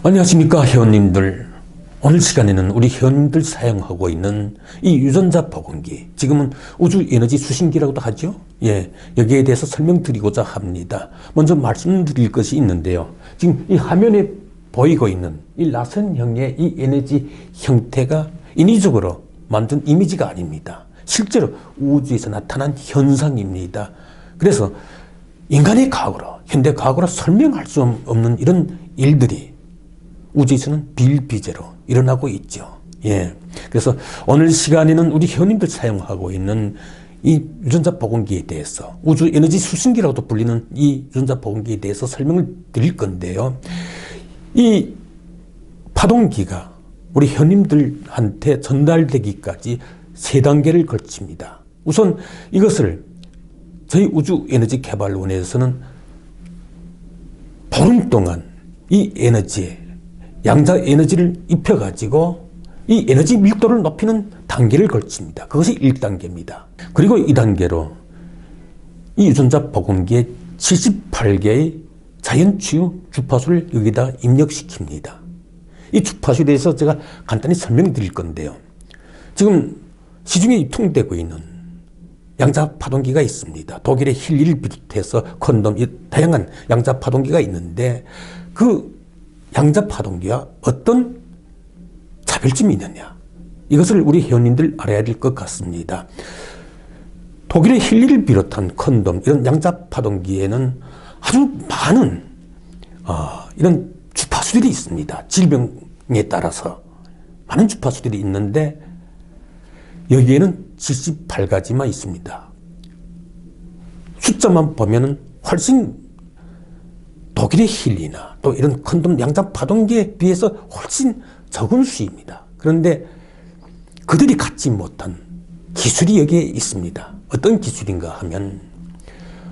안녕하십니까 회원님들. 오늘 시간에는 우리 회원님들 사용하고 있는 이 유전자 보건기, 지금은 우주 에너지 수신기라고도 하죠. 여기에 대해서 설명드리고자 합니다. 먼저 말씀드릴 것이 있는데요. 지금 이 화면에 보이고 있는 이 라센형의 이 에너지 형태가 인위적으로 만든 이미지가 아닙니다. 실제로 우주에서 나타난 현상입니다. 그래서 인간의 과거로, 현대 과거로 설명할 수 없는 이런 일들이 우주에서는 비일비재로 일어나고 있죠. 그래서 오늘 시간에는 우리 회원님들 사용하고 있는 이 유전자 보건기에 대해서, 우주 에너지 수신기라고도 불리는 이 유전자 보건기에 대해서 설명을 드릴 건데요. 이 파동기가 우리 회원님들한테 전달되기까지 3단계를 거칩니다. 우선 이것을 저희 우주 에너지 개발원에서는 보름 동안 이 에너지에 양자 에너지를 입혀가지고 이 에너지 밀도를 높이는 단계를 걸칩니다. 그것이 1단계입니다. 그리고 2단계로 이 유전자 보건기에 78개의 자연치유 주파수를 여기다 입력시킵니다. 이 주파수에 대해서 제가 간단히 설명드릴 건데요. 지금 시중에 유통되고 있는 양자 파동기가 있습니다. 독일의 힐리를 비롯해서 콘돔, 다양한 양자 파동기가 있는데 그 양자 파동기와 어떤 차별점이 있느냐, 이것을 우리 회원님들 알아야 될 것 같습니다. 독일의 힐리를 비롯한 콘돔, 이런 양자 파동기에는 아주 많은 이런 주파수들이 있습니다. 질병에 따라서 많은 주파수들이 있는데 여기에는 78가지만 있습니다. 숫자만 보면은 훨씬 독일의 힐리나 또 이런 콘돔 양자 파동기에 비해서 훨씬 적은 수입니다. 그런데 그들이 갖지 못한 기술이 여기에 있습니다. 어떤 기술인가 하면,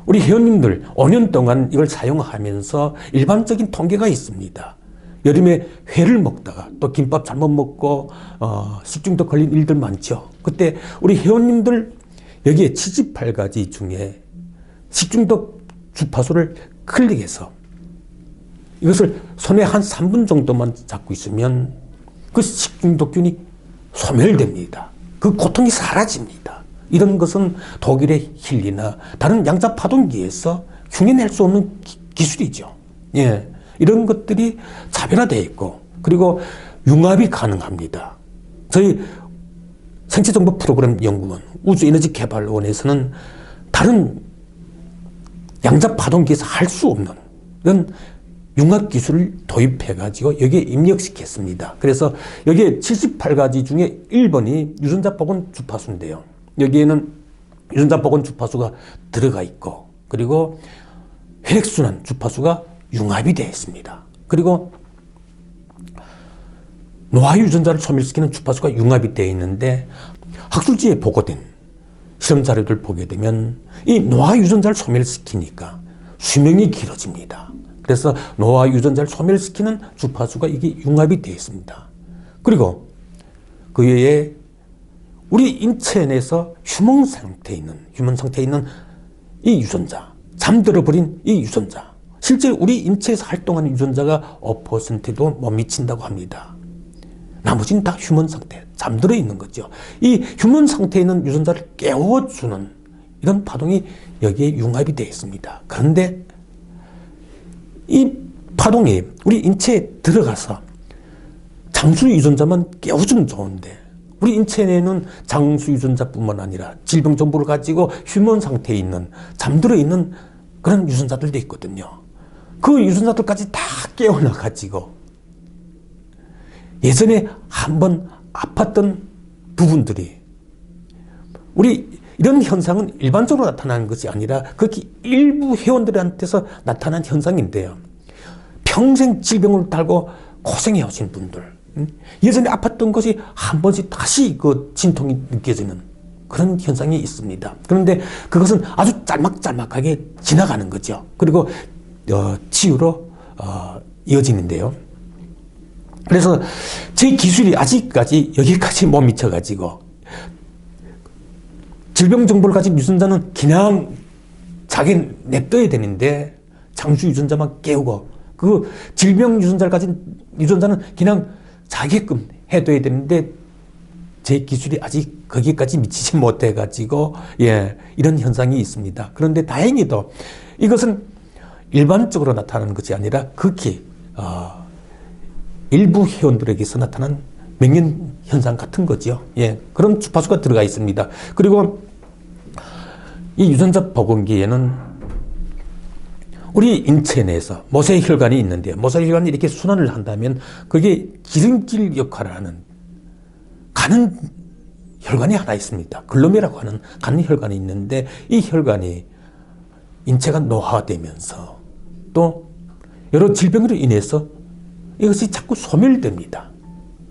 우리 회원님들 5년 동안 이걸 사용하면서 일반적인 통계가 있습니다. 여름에 회를 먹다가 또 김밥 잘못 먹고 식중독 걸린 일들 많죠. 그때 우리 회원님들 여기에 78가지 중에 식중독 주파수를 클릭해서 이것을 손에 한 3분 정도만 잡고 있으면 그 식중독균이 소멸됩니다. 그 고통이 사라집니다. 이런 것은 독일의 힐리나 다른 양자 파동기에서 흉내낼 수 없는 기술이죠. 이런 것들이 차별화되어 있고, 그리고 융합이 가능합니다. 저희 생체정보 프로그램 연구원, 우주에너지개발원에서는 다른 양자 파동기에서 할 수 없는 이런 융합 기술을 도입해가지고 여기에 입력시켰습니다. 그래서 여기에 78가지 중에 1번이 유전자 보건 주파수인데요. 여기에는 유전자 보건 주파수가 들어가 있고, 그리고 혈액순환 주파수가 융합이 되어 있습니다. 그리고 노화 유전자를 소멸시키는 주파수가 융합이 되어 있는데, 학술지에 보고된 실험 자료들 보게 되면 이 노화 유전자를 소멸시키니까 수명이 길어집니다. 그래서 노화 유전자를 소멸시키는 주파수가 이게 융합이 되어 있습니다. 그리고 그 외에 우리 인체 내에서 휴먼 상태에 있는 이 유전자, 잠들어 버린 이 유전자, 실제 우리 인체에서 활동하는 유전자가 5%도 못 미친다고 합니다. 나머지는 다 휴먼 상태, 잠들어 있는 거죠. 이 휴먼 상태에 있는 유전자를 깨워주는 이런 파동이 여기에 융합이 되어 있습니다. 그런데 이 파동이 우리 인체에 들어가서 장수 유전자만 깨워주면 좋은데, 우리 인체 내에는 장수 유전자뿐만 아니라 질병 정보를 가지고 휴먼 상태에 있는, 잠들어 있는 그런 유전자들도 있거든요. 그 유전자들까지 다 깨어나 가지고 예전에 한번 아팠던 부분들이, 우리 이런 현상은 일반적으로 나타나는 것이 아니라 극히 일부 회원들한테서 나타난 현상인데요. 평생 질병을 달고 고생해 오신 분들, 예전에 아팠던 것이 한 번씩 다시 그 진통이 느껴지는 그런 현상이 있습니다. 그런데 그것은 아주 짤막짤막하게 지나가는 거죠. 그리고 치유로 이어지는데요. 그래서 제 기술이 아직까지 여기까지 못 미쳐가지고, 질병 정보를 가진 유전자는 그냥 자기 냅둬야 되는데 장수 유전자만 깨우고 그 질병 유전자를 가진 유전자는 그냥 자기게끔 해둬야 되는데 제 기술이 아직 거기까지 미치지 못해가지고 이런 현상이 있습니다. 그런데 다행히도 이것은 일반적으로 나타나는 것이 아니라 극히 일부 회원들에게서 나타난 명령 현상 같은 거죠. 그런 주파수가 들어가 있습니다. 그리고 이 유전자 보건기에는 우리 인체 내에서 모세혈관이 있는데요. 모세혈관이 이렇게 순환을 한다면 그게 기름길 역할을 하는 가는 혈관이 하나 있습니다. 글로메라고 하는 가는 혈관이 있는데 이 혈관이 인체가 노화되면서 또 여러 질병으로 인해서 이것이 자꾸 소멸됩니다.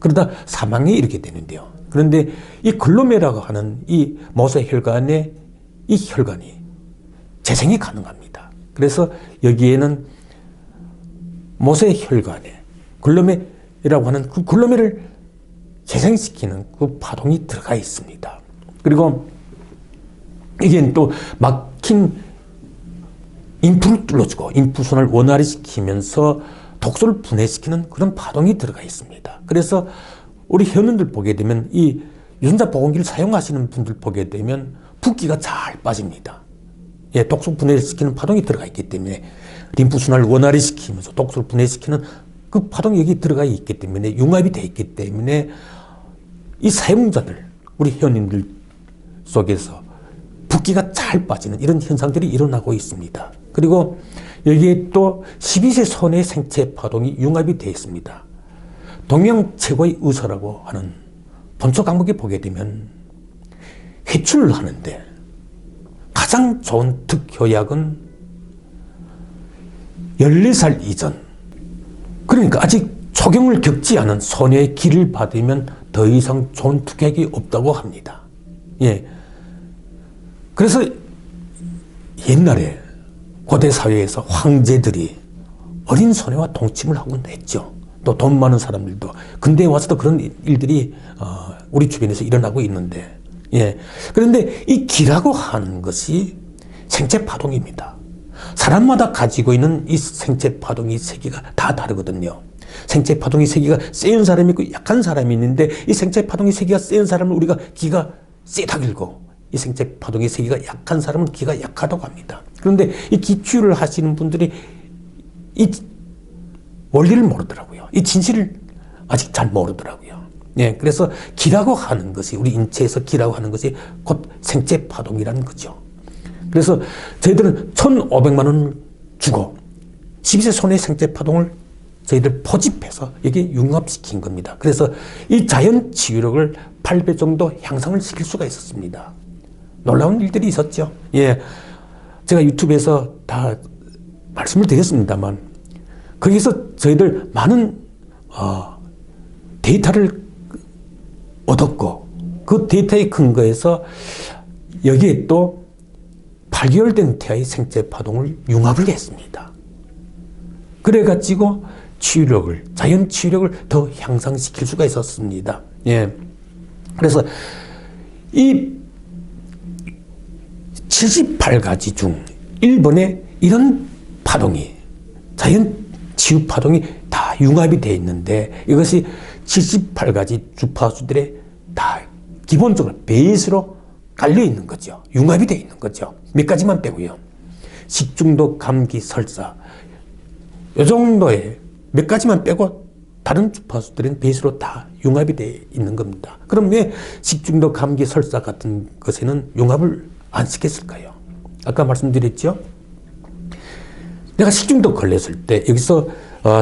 그러다 사망에 이르게 되는데요. 그런데 이 글로메라고 하는 이 모세혈관의 이 혈관이 재생이 가능합니다. 그래서 여기에는 모세혈관에 글로메라고 하는 그 글로메를 재생시키는 그 파동이 들어가 있습니다. 그리고 이게 또 막힌 인프를 뚫어주고 인프선을 원활히 시키면서 독소를 분해시키는 그런 파동이 들어가 있습니다. 그래서 우리 회원님들 보게 되면 이 유전자 보건기를 사용하시는 분들 보게 되면 붓기가 잘 빠집니다. 독소 분해시키는 파동이 들어가 있기 때문에 림프순환을 원활히 시키면서 독소를 분해시키는 그 파동이 여기 들어가 있기 때문에 융합이 되어 있기 때문에 이 사용자들, 우리 회원님들 속에서 붓기가 잘 빠지는 이런 현상들이 일어나고 있습니다. 그리고 여기에 또 12세 손의 생체 파동이 융합이 되어 있습니다. 동양 최고의 의사라고 하는 본초 과목에 보게 되면 해출을 하는데 가장 좋은 특효약은 14살 이전, 그러니까 아직 초경을 겪지 않은 소녀의 기를 받으면 더 이상 좋은 특효약이 없다고 합니다. 그래서 옛날에 고대 사회에서 황제들이 어린 소녀와 동침을 하곤 했죠. 또 돈 많은 사람들도. 근대에 와서도 그런 일들이 우리 주변에서 일어나고 있는데, 그런데 이 기라고 하는 것이 생체 파동입니다. 사람마다 가지고 있는 이 생체 파동의 세기가 다 다르거든요. 생체 파동의 세기가 센 사람이 있고 약한 사람이 있는데 이 생체 파동의 세기가 센 사람은 우리가 기가 세다 길고 이 생체 파동의 세기가 약한 사람은 기가 약하다고 합니다. 그런데 이 기치유를 하시는 분들이 이 원리를 모르더라고요. 이 진실을 아직 잘 모르더라고요. 그래서 기라고 하는 것이, 우리 인체에서 기라고 하는 것이 곧 생체 파동이라는 거죠. 그래서 저희들은 1,500만 원을 주고 12세 손의 생체 파동을 저희들 포집해서 여기 융합시킨 겁니다. 그래서 이 자연 치유력을 8배 정도 향상을 시킬 수가 있었습니다. 놀라운 일들이 있었죠. 제가 유튜브에서 다 말씀을 드렸습니다만 거기서 저희들 많은 데이터를 얻었고 그 데이터에 근거해서 여기에 또 8개월 된 태아의 생체 파동을 융합을 했습니다. 그래가지고 치유력을, 자연 치유력을 더 향상시킬 수가 있었습니다. 그래서 이 78가지 중 1번에 이런 파동이, 자연 치유 파동이 다 융합이 되어 있는데 이것이 78가지 주파수들에 다 기본적으로 베이스로 깔려 있는 거죠. 융합이 되어 있는 거죠. 몇 가지만 빼고요. 식중독, 감기, 설사 이 정도의 몇 가지만 빼고 다른 주파수들은 베이스로 다 융합이 되어 있는 겁니다. 그럼 왜 식중독, 감기, 설사 같은 것에는 융합을 안 시켰을까요? 아까 말씀드렸죠? 내가 식중독 걸렸을 때 여기서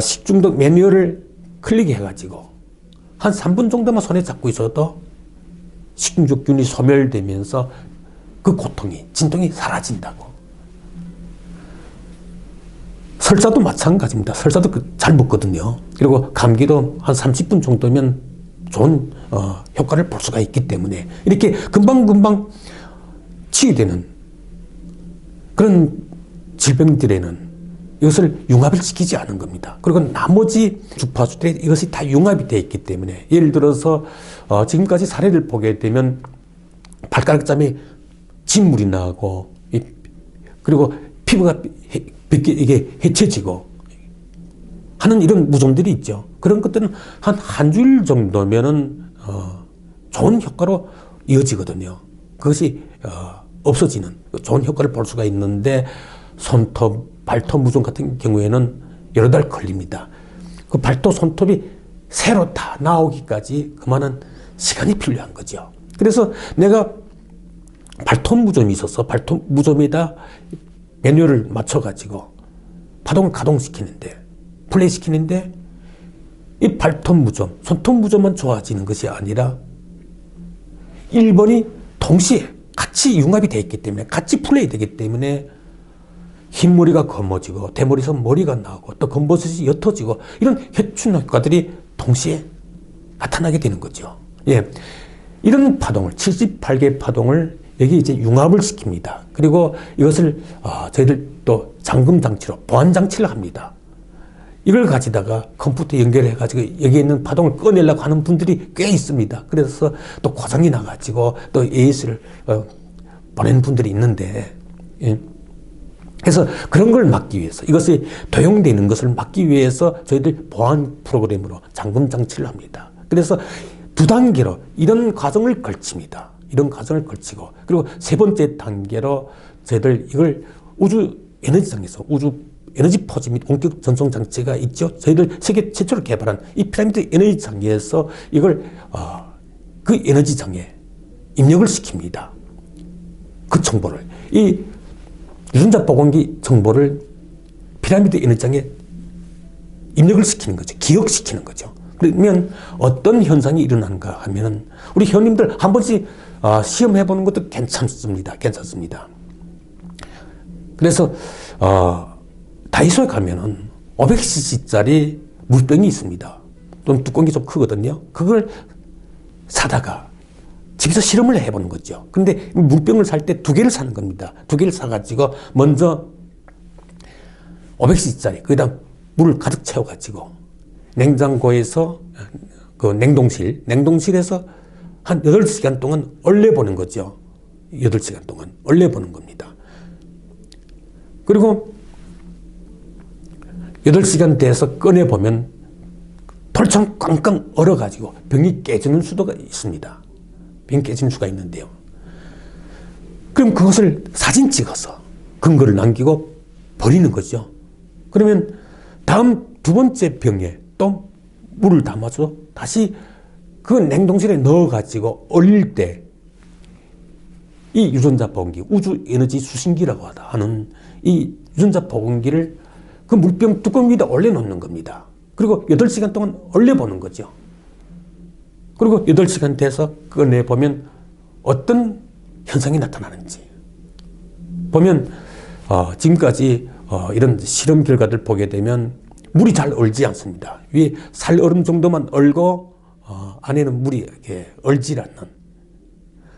식중독 매뉴얼을 클릭해가지고 한 3분 정도만 손에 잡고 있어도 식중독균이 소멸되면서 그 고통이, 진통이 사라진다고. 설사도 마찬가지입니다. 설사도 잘 먹거든요. 그리고 감기도 한 30분 정도면 좋은 효과를 볼 수가 있기 때문에 이렇게 금방금방 치유되는 그런 질병들에는 이것을 융합을 시키지 않은 겁니다. 그리고 나머지 주파수들에 이것이 다 융합이 되어 있기 때문에 예를 들어서 지금까지 사례를 보게 되면 발가락점에 진물이 나고 그리고 피부가 이게 해쳐지고 하는 이런 무좀들이 있죠. 그런 것들은 한 주일 정도면은 좋은 효과로 이어지거든요. 그것이 없어지는 좋은 효과를 볼 수가 있는데 손톱, 발톱 무좀 같은 경우에는 여러 달 걸립니다. 그 발톱, 손톱이 새로 다 나오기까지 그만한 시간이 필요한 거죠. 그래서 내가 발톱 무좀이 있어서 발톱 무좀에다 매뉴얼을 맞춰가지고 파동을 가동시키는데, 플레이 시키는데, 이 발톱 무좀, 손톱 무좀만 좋아지는 것이 아니라 1번이 동시에 같이 융합이 되어 있기 때문에, 같이 플레이 되기 때문에 흰머리가 검어지고 대머리에서 머리가 나오고 또 검버섯이 옅어지고 이런 해충 효과들이 동시에 나타나게 되는 거죠. 예. 이런 파동을, 78개 파동을 여기 이제 융합을 시킵니다. 그리고 이것을 저희들 또 잠금 장치로 보안 장치를 합니다. 이걸 가지다가 컴퓨터 연결해가지고 여기에 있는 파동을 꺼내려고 하는 분들이 꽤 있습니다. 그래서 또 고장이 나가지고 또 AS를 보내는 분들이 있는데, 예. 그래서 그런 걸 막기 위해서, 이것이 도용되는 것을 막기 위해서 저희들 보안 프로그램으로 잠금 장치를 합니다. 그래서 2단계로 이런 과정을 걸칩니다. 이런 과정을 걸치고, 그리고 3번째 단계로 저희들 이걸 우주 에너지장에서, 우주 에너지 포지 및 원격 전송 장치가 있죠. 저희들 세계 최초로 개발한 이 피라미드 에너지장에서 이걸 그 에너지장에 입력을 시킵니다. 그 정보를, 이 유전자 보건기 정보를 피라미드 에너지장에 입력을 시키는 거죠. 기억시키는 거죠. 그러면 어떤 현상이 일어나는가 하면은, 우리 회원님들 한 번씩 시험해보는 것도 괜찮습니다. 괜찮습니다. 그래서 다이소에 가면은 500cc짜리 물병이 있습니다. 좀 뚜껑이 좀 크거든요. 그걸 사다가 집에서 실험을 해보는 거죠. 근데 물병을 살 때 2개를 사는 겁니다. 2개를 사가지고 먼저 500cc짜리 거기다 물을 가득 채워가지고 냉장고에서 그 냉동실에서 한 8시간 동안 얼려보는 거죠. 8시간 동안 얼려보는 겁니다. 그리고 8시간 돼서 꺼내보면 돌처럼 꽝꽝 얼어가지고 병이 깨지는 수도가 있습니다. 병이 깨지는 수가 있는데요. 그럼 그것을 사진 찍어서 근거를 남기고 버리는 거죠. 그러면 다음 2번째 병에 또 물을 담아서 다시 그 냉동실에 넣어가지고 얼릴 때 이 유전자 보건기, 우주 에너지 수신기라고 하는 이 유전자 보건기를 그 물병 뚜껑 위에다 올려놓는 겁니다. 그리고 8시간 동안 얼려보는 거죠. 그리고 8시간 돼서 꺼내보면 어떤 현상이 나타나는지. 보면 지금까지 이런 실험 결과들 보게 되면 물이 잘 얼지 않습니다. 위에 살얼음 정도만 얼고 안에는 물이 이렇게 얼지 않는.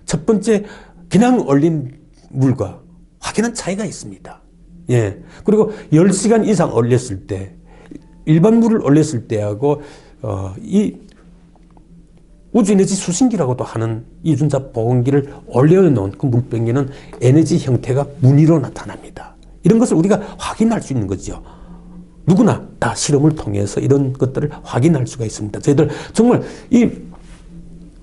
첫 번째 그냥 얼린 물과 확연한 차이가 있습니다. 예. 그리고 10시간 이상 얼렸을 때, 일반 물을 얼렸을 때하고 이 우주에너지 수신기라고도 하는 이 유전자 보건기를 올려놓은 그 물병에는 에너지 형태가 무늬로 나타납니다. 이런 것을 우리가 확인할 수 있는 거죠. 누구나 다 실험을 통해서 이런 것들을 확인할 수가 있습니다. 저희들 정말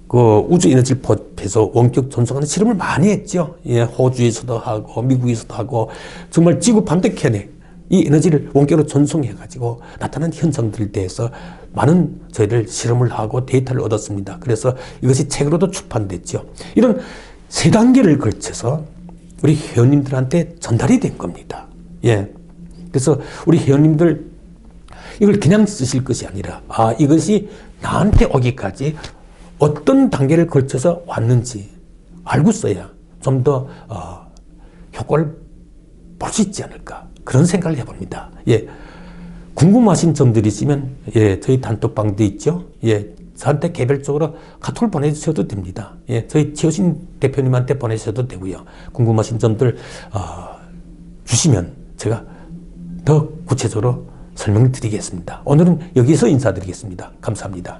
그 우주 에너지를 포함해서 원격 전송하는 실험을 많이 했죠. 예, 호주에서도 하고 미국에서도 하고 정말 지구 반대편에 이 에너지를 원격으로 전송해가지고 나타난 현상들에 대해서 많은 저희들 실험을 하고 데이터를 얻었습니다. 그래서 이것이 책으로도 출판됐죠. 이런 3단계를 걸쳐서 우리 회원님들한테 전달이 된 겁니다. 예. 그래서 우리 회원님들 이걸 그냥 쓰실 것이 아니라 이것이 나한테 오기까지 어떤 단계를 걸쳐서 왔는지 알고 써야 좀 더 효과를 볼 수 있지 않을까, 그런 생각을 해봅니다. 예. 궁금하신 점들이 있으면 저희 단톡방도 있죠. 예. 저한테 개별적으로 카톡을 보내주셔도 됩니다. 예. 저희 최호신 대표님한테 보내셔도 되고요. 궁금하신 점들 주시면 제가 더 구체적으로 설명을 드리겠습니다. 오늘은 여기서 인사드리겠습니다. 감사합니다.